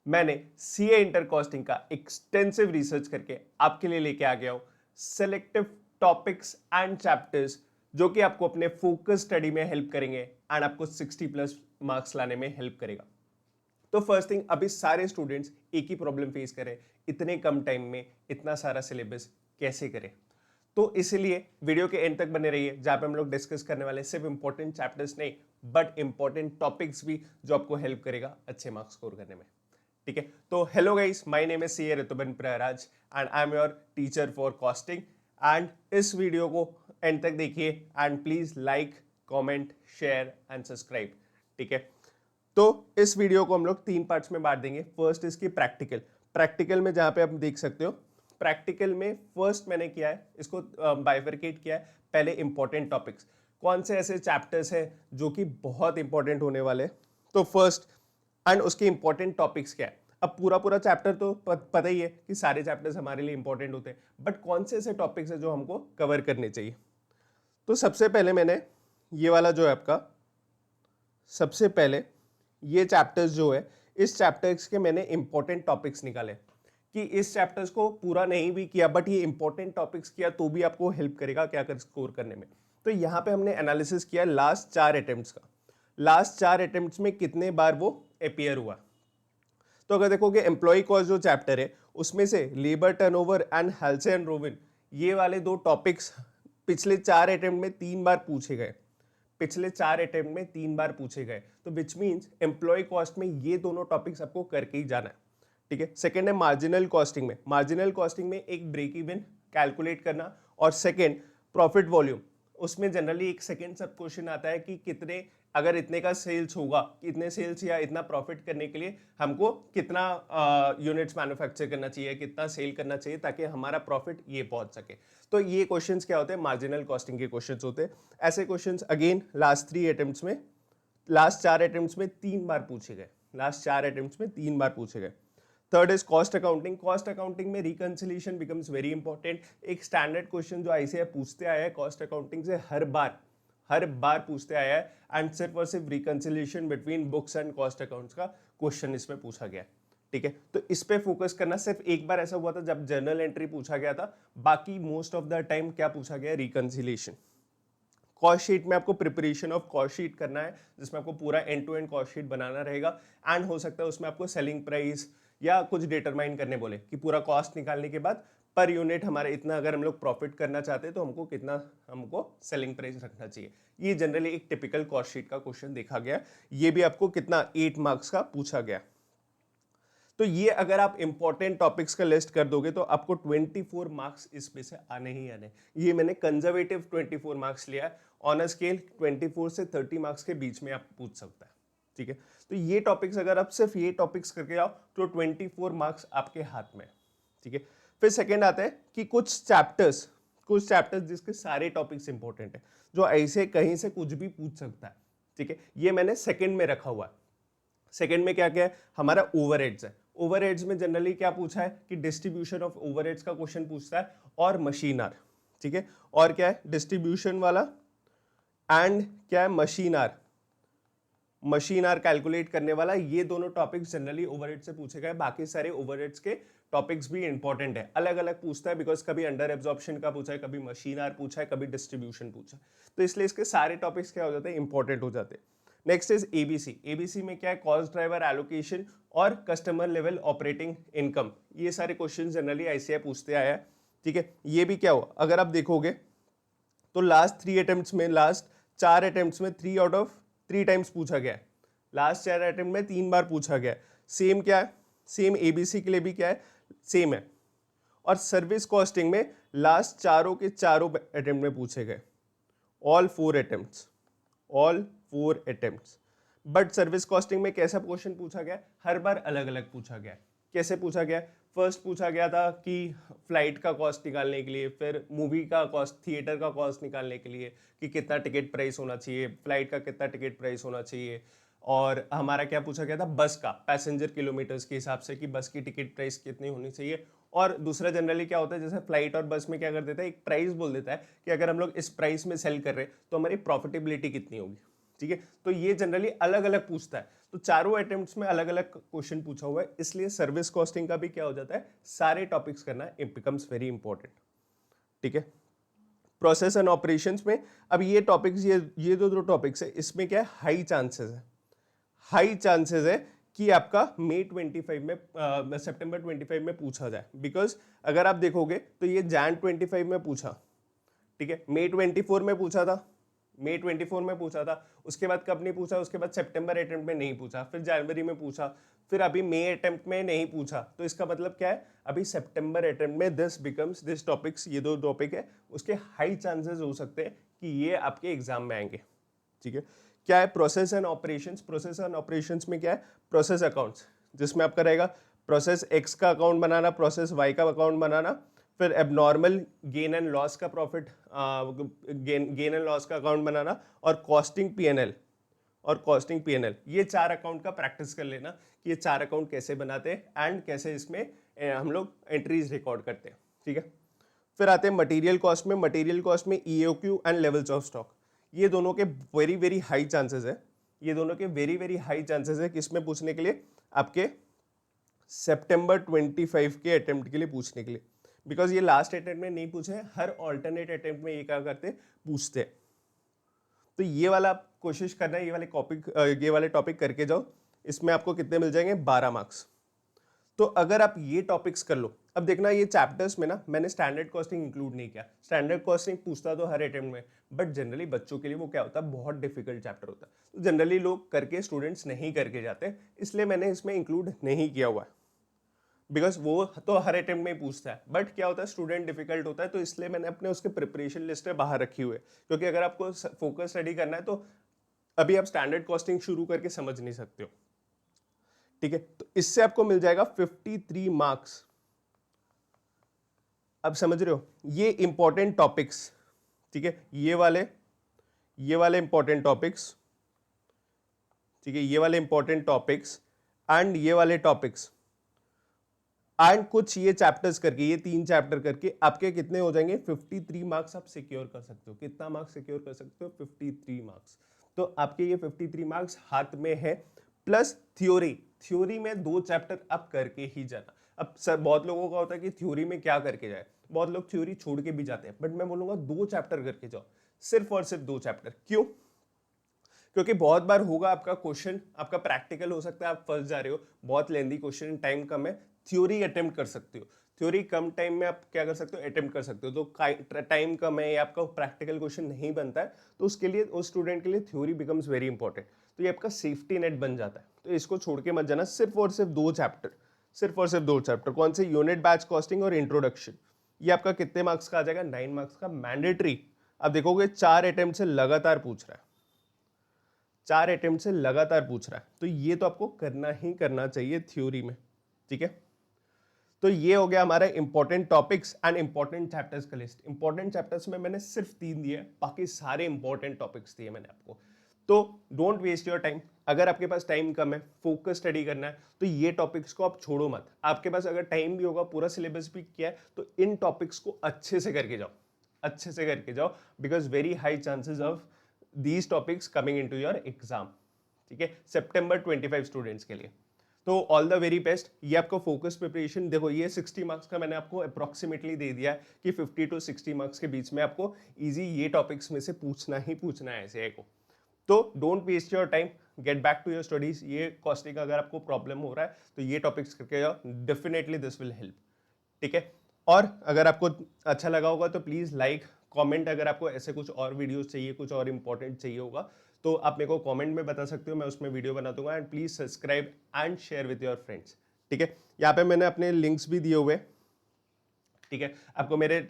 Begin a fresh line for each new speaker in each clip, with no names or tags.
मैंने CA inter costing का extensive research करके आपके लिए लेके आ गया हूं सेलेक्टिव टॉपिक्स एंड चैप्टर्स जो कि आपको अपने फोकस स्टडी में हेल्प करेंगे एंड आपको 60+ मार्क्स लाने में हेल्प करेगा। तो फर्स्ट थिंग, अभी सारे स्टूडेंट्स एक ही प्रॉब्लम फेस करें, इतने कम टाइम में इतना सारा सिलेबस कैसे करें। तो इसलिए वीडियो के एंड तक बने रहिए, जहां पे हम लोग डिस्कस करने वाले सिर्फ इंपॉर्टेंट चैप्टर्स नहीं बट इंपॉर्टेंट टॉपिक्स भी जो आपको हेल्प करेगा अच्छे मार्क्स स्कोर करने में। ठीक है, तो hello guys, my name is CA Rituban Prayaraj and I am your teacher for costing. And इस वीडियो को एंड तक देखिए and please like, comment, share and subscribe. ठीक है, तो इस वीडियो को हम लोग 3 पार्ट्स में बांट देंगे। फर्स्ट इसकी प्रैक्टिकल में जहां पे आप देख सकते हो, प्रैक्टिकल में फर्स्ट मैंने किया है, इसको बाइफरकेट किया है। पहले इंपॉर्टेंट टॉपिक्स, कौन से ऐसे चैप्टर्स हैं जो कि बहुत इंपॉर्टेंट होने वाले, तो फर्स्ट एंड उसके इंपॉर्टेंट टॉपिक्स क्या है। अब पूरा चैप्टर तो पता ही है कि सारे चैप्टर्स हमारे लिए इंपॉर्टेंट होते हैं, बट कौन से ऐसे टॉपिक्स हैं जो हमको कवर करने चाहिए। तो सबसे पहले मैंने ये वाला जो है आपका, सबसे पहले ये चैप्टर्स जो है, इस चैप्टर्स के मैंने इंपॉर्टेंट टॉपिक्स निकाले कि इस चैप्टर्स को पूरा नहीं भी किया बट ये इंपॉर्टेंट टॉपिक्स किया तो भी आपको हेल्प करेगा क्या कर स्कोर करने में। तो यहाँ पे हमने एनालिसिस किया लास्ट 4 अटेम्प्ट्स का, लास्ट 4 अटेम्प्ट्स में कितने बार वो अपीयर हुआ। तो अगर देखोगे एम्प्लॉय कॉस्ट जो चैप्टर है उसमें से labour turnover and health and Rubin, ये वाले 2 टॉपिक्स पिछले 4 अटेम्प्ट में 3 बार पूछे गए, पिछले 4 अटेम्प्ट में 3 बार पूछे गए। तो विच मीन्स एम्प्लॉय कॉस्ट में ये दोनों टॉपिक्स आपको करके ही जाना है। ठीक है, सेकंड है मार्जिनल कॉस्टिंग में, मार्जिनल कॉस्टिंग में एक ब्रेक इवन कैलकुलेट करना, और सेकंड प्रॉफिट वॉल्यूम, उसमें जनरली एक सेकंड सब क्वेश्चन आता है कि कितने, अगर इतने का सेल्स होगा, इतने सेल्स या इतना प्रॉफिट करने के लिए हमको कितना यूनिट्स मैन्युफैक्चर करना चाहिए, कितना सेल करना चाहिए ताकि हमारा प्रॉफिट ये पहुंच सके। तो ये क्वेश्चंस क्या होते हैं, मार्जिनल कॉस्टिंग के क्वेश्चंस होते हैं। ऐसे क्वेश्चंस अगेन लास्ट 3 अटेम्प्ट्स में, लास्ट 4 अटेम्प्ट्स में 3 बार पूछे गए, लास्ट 4 अटेम्प्ट्स में 3 बार पूछे गए। Third is cost accounting, cost accounting में रिकंसिलिएशन बिकम्स वेरी इंपॉर्टेंट। एक स्टैंडर्ड क्वेश्चन जो आईसीएआई पूछते आया है कॉस्ट अकाउंटिंग से, हर बार पूछते आया है, एंड सिर्फ और सिर्फ reconciliation between books and cost accounts का क्वेश्चन इसमें पूछा गया। ठीक है, तो इस पे फोकस करना। सिर्फ एक बार ऐसा हुआ था जब जर्नल एंट्री पूछा गया था, बाकी मोस्ट ऑफ द टाइम क्या पूछा गया, रिकंसिलिएशन। कॉस्ट शीट में आपको प्रिपरेशन ऑफ कॉस्ट शीट करना है, जिसमें आपको पूरा end to end cost sheet बनाना रहेगा, एंड हो सकता है उसमें आपको सेलिंग प्राइस या कुछ डिटरमाइन करने बोले कि पूरा कॉस्ट निकालने के बाद पर यूनिट हमारे इतना, अगर हम लोग प्रॉफिट करना चाहते हैं तो हमको कितना, हमको सेलिंग प्राइस रखना चाहिए। ये जनरली एक टिपिकल कॉस्ट शीट का क्वेश्चन देखा गया, ये भी आपको कितना 8 मार्क्स का पूछा गया। तो ये अगर आप इंपॉर्टेंट टॉपिक्स का लिस्ट कर दोगे तो आपको 24 मार्क्स इसमें से आने ही आने। ये मैंने कंजर्वेटिव 24 मार्क्स लिया है, ऑन अ स्केल 24 से 30 मार्क्स के बीच में आप पूछ सकता है। ठीक है, तो ये टॉपिक्स अगर आप सिर्फ ये टॉपिक्स करके आओ तो 24 मार्क्स आपके हाथ में। ठीक है, फिर सेकेंड आता है कि कुछ चैप्टर्स जिसके सारे टॉपिक्स इंपॉर्टेंट है, जो ऐसे कहीं से कुछ भी पूछ सकता है। ठीक है, ये मैंने सेकेंड में रखा हुआ है। सेकेंड में क्या क्या है, हमारा ओवरहेड्स है। ओवरहेड्स में जनरली क्या पूछा है कि डिस्ट्रीब्यूशन ऑफ ओवरहेड्स का क्वेश्चन पूछता है, और मशीन आर। ठीक है, और क्या है, डिस्ट्रीब्यूशन वाला, एंड क्या है, मशीन आर कैलकुलेट करने वाला। ये दोनों टॉपिक्स जनरली ओवरहेड से पूछे गए। बाकी सारे ओवरहेड्स के टॉपिक्स भी इंपॉर्टेंट है, अलग अलग पूछता है, बिकॉज कभी अंडर एब्जॉर्प्शन का पूछा है, कभी मशीन आर पूछा है, कभी डिस्ट्रीब्यूशन पूछा है। तो इसलिए इसके सारे टॉपिक्स क्या हो जाते हैं, इंपॉर्टेंट हो जाते हैं। Next is ABC. एबीसी में क्या है, कॉस्ट ड्राइवर एलोकेशन और कस्टमर लेवल ऑपरेटिंग इनकम। ये सारे क्वेश्चन जनरली आईसीआई पूछते आया है। ठीक है, ये भी क्या हुआ, अगर आप देखोगे तो लास्ट 3 अटेम्प्ट्स में, लास्ट 4 अटेम्प्ट्स में 3 आउट ऑफ 3 टाइम्स पूछा गया है। लास्ट 4 अटेम्प्ट में 3 बार पूछा गया है। सेम क्या है, सेम एबीसी के लिए भी क्या है, सेम है। और सर्विस कॉस्टिंग में लास्ट चारों के चारों अटेम्प्ट में पूछे गए, all 4 attempts. But service costing में कैसा क्वेश्चन पूछा गया, हर बार अलग अलग पूछा गया। कैसे पूछा गया, फर्स्ट पूछा गया था कि फ्लाइट का कॉस्ट निकालने के लिए, फिर मूवी का कॉस्ट, थिएटर का कॉस्ट निकालने के लिए कि कितना टिकट प्राइस होना चाहिए, फ्लाइट का कितना टिकट प्राइस होना चाहिए, और हमारा क्या पूछा गया था, बस का पैसेंजर किलोमीटर्स के हिसाब से कि बस की टिकट प्राइस कितनी होनी चाहिए। और दूसरा जनरली क्या होता है, जैसे फ्लाइट और बस में क्या कर देता है, एक प्राइस बोल देता है कि अगर हम लोग इस प्राइस में सेल कर रहे हैं तो हमारी प्रॉफिटेबिलिटी कितनी होगी। ठीक है, तो ये जनरली अलग अलग पूछता है। तो चारों अटेम्प्ट्स में अलग अलग क्वेश्चन पूछा हुआ है, इसलिए सर्विस कॉस्टिंग का भी क्या हो जाता है, सारे टॉपिक्स करना इट बिकम्स वेरी इंपॉर्टेंट। ठीक है, प्रोसेस एंड ऑपरेशंस में अब ये टॉपिक्स, ये दो टॉपिक्स है, इसमें क्या है, हाई चांसेस है कि आपका मई 25 में सितंबर 25 में पूछा जाए। बिकॉज अगर आप देखोगे तो ये जैन 25 में पूछा, ठीक है, मई 24 में पूछा था, मई 24 में पूछा था, उसके बाद कब नहीं पूछा, उसके बाद सितंबर अटेम्प्ट में नहीं पूछा, फिर जनवरी में पूछा, फिर अभी मई अटेम्प्ट में नहीं पूछा। तो इसका मतलब क्या है, अभी सितंबर अटेम्प्ट में दिस टॉपिक्स, ये दो टॉपिक है, उसके हाई चांसेस हो सकते हैं कि ये आपके एग्जाम में आएंगे। ठीक है, क्या है process and operations, process and operations में क्या है, प्रोसेस अकाउंट्स, जिसमें आपका रहेगा प्रोसेस एक्स का अकाउंट बनाना, प्रोसेस वाई का अकाउंट बनाना, फिर एबनॉर्मल गेन एंड लॉस का प्रॉफिट, गेन एंड लॉस का अकाउंट बनाना, और कॉस्टिंग पीएनएल, ये चार अकाउंट का प्रैक्टिस कर लेना कि ये चार अकाउंट कैसे बनाते हैं एंड कैसे इसमें हम लोग एंट्रीज रिकॉर्ड करते हैं। ठीक है, फिर आते हैं मटेरियल कॉस्ट में। मटेरियल कॉस्ट में EOQ and levels of stock, ये दोनों के वेरी वेरी हाई चांसेस है, ये दोनों के वेरी वेरी हाई चांसेस है किसमें पूछने के लिए, आपके सितंबर 25 के अटेम्प्ट के लिए पूछने के लिए। बिकॉज ये लास्ट अटेम्प्ट में नहीं पूछे, हर ऑल्टरनेट अटेम्प्ट में ये क्या करते, पूछते। तो ये वाला आप कोशिश करना है, ये वाले टॉपिक करके जाओ, इसमें आपको कितने मिल जाएंगे, 12 मार्क्स। तो अगर आप ये टॉपिक्स कर लो, अब देखना ये चैप्टर्स में ना मैंने स्टैंडर्ड कॉस्टिंग इंक्लूड नहीं किया। स्टैंडर्ड कॉस्टिंग पूछता तो हर अटेम्प्ट में, बट जनरली बच्चों के लिए वो क्या होता है, बहुत डिफिकल्ट चैप्टर होता है, तो जनरली लोग करके स्टूडेंट्स नहीं करके जाते, इसलिए मैंने इसमें इंक्लूड नहीं किया हुआ है। बिकॉज वो तो हर अटेम्प्ट में ही पूछता है, बट क्या होता है, स्टूडेंट डिफिकल्ट होता है, तो इसलिए मैंने अपने उसके प्रिपरेशन लिस्ट में बाहर रखी हुई है। क्योंकि अगर आपको फोकस स्टडी करना है तो अभी आप स्टैंडर्ड कॉस्टिंग शुरू करके समझ नहीं सकते हो। ठीक है, तो इससे आपको मिल जाएगा 53 मार्क्स। अब समझ रहे हो, ये इंपॉर्टेंट टॉपिक्स, ठीक है, ये वाले इंपॉर्टेंट टॉपिक्स, ठीक है, ये वाले इंपॉर्टेंट टॉपिक्स एंड ये वाले टॉपिक्स एंड कुछ ये चैप्टर्स करके, ये 3 चैप्टर करके आपके कितने हो जाएंगे, 53 मार्क्स आप सिक्योर कर सकते हो। कितना मार्क्स सिक्योर कर सकते हो, 53 मार्क्स। तो आपके ये 53 मार्क्स हाथ में है, प्लस थ्योरी में 2 चैप्टर आप करके ही जाना। अब सर बहुत लोगों का होता है कि थ्योरी में क्या करके जाए, बहुत लोग थ्योरी छोड़ के भी जाते हैं, बट मैं बोलूंगा 2 चैप्टर करके जाओ, सिर्फ और सिर्फ 2 चैप्टर। क्यों? क्योंकि बहुत बार होगा आपका क्वेश्चन, आपका प्रैक्टिकल हो सकता है, आप फंस जा रहे हो, बहुत लेंदी क्वेश्चन, टाइम कम है, थ्योरी अटेम्प्ट कर सकते हो, थ्योरी कम टाइम में आप क्या कर सकते हो, अटेम्प्ट कर सकते हो। तो टाइम कम है या आपका प्रैक्टिकल क्वेश्चन नहीं बनता है, तो उसके लिए, उस स्टूडेंट के लिए थ्योरी बिकम्स वेरी इंपॉर्टेंट। तो ये आपका सेफ्टी नेट बन जाता है, तो इसको छोड़ के मत जाना। सिर्फ और सिर्फ 2 चैप्टर, सिर्फ और सिर्फ 2 चैप्टर। कौन से? यूनिट बैच कॉस्टिंग और इंट्रोडक्शन। ये आपका कितने मार्क्स का आ जाएगा? 9 मार्क्स का मैंडेटरी। आप देखोगे 4 अटेम्प्ट से लगातार पूछ रहा है, 4 अटेम्प्ट से लगातार पूछ रहा है, तो ये तो आपको करना ही करना चाहिए थ्योरी में। ठीक है, तो ये हो गया हमारा important topics and important chapters का लिस्ट। इंपॉर्टेंट चैप्टर्स में मैंने सिर्फ 3 दिए, बाकी सारे इंपॉर्टेंट टॉपिक्स दिए मैंने आपको। तो डोंट वेस्ट योर टाइम। अगर आपके पास टाइम कम है, फोकस स्टडी करना है, तो ये टॉपिक्स को आप छोड़ो मत। आपके पास अगर टाइम भी होगा, पूरा सिलेबस भी किया है, तो इन टॉपिक्स को अच्छे से करके जाओ, अच्छे से करके जाओ, because very high chances of these topics coming into your exam. ठीक है, सितंबर 25 स्टूडेंट्स के लिए। तो ऑल द वेरी बेस्ट। ये आपको फोकस प्रिपरेशन, देखो ये 60 मार्क्स का मैंने आपको अप्रोक्सीमेटली दे दिया है कि 50 to 60 मार्क्स के बीच में आपको इजी ये टॉपिक्स में से पूछना ही पूछना है ऐसे को। तो don't waste your time, get back to your studies. ये कॉस्टिंग का अगर आपको प्रॉब्लम हो रहा है तो ये टॉपिक्स करके जाओ, डेफिनेटली दिस विल हेल्प। ठीक है, और अगर आपको अच्छा लगा होगा तो प्लीज़ लाइक कमेंट। अगर आपको ऐसे कुछ और वीडियोस चाहिए, कुछ और इंपॉर्टेंट चाहिए होगा, तो आप मेरे को कमेंट में बता सकते हो, मैं उसमें वीडियो बना दूंगा। And please subscribe and share with your friends. ठीक है, यहाँ पे मैंने अपने लिंक्स भी दिए हुए। ठीक है, आपको मेरे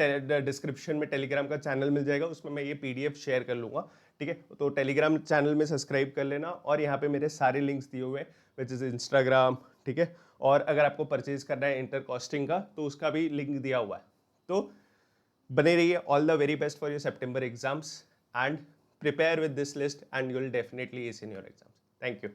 डिस्क्रिप्शन में टेलीग्राम का चैनल मिल जाएगा, उसमें मैं ये PDF शेयर कर लूंगा। ठीक है, तो टेलीग्राम चैनल में सब्सक्राइब कर लेना, और यहाँ पे मेरे सारे लिंक्स दिए हुए हैं, विच इज़ इंस्टाग्राम। ठीक है, और अगर आपको परचेज करना है इंटर कॉस्टिंग का, तो उसका भी लिंक दिया हुआ है। तो बने रहिए। All the very best for your September exams and prepare with this list and you will definitely ace in your exams. Thank you.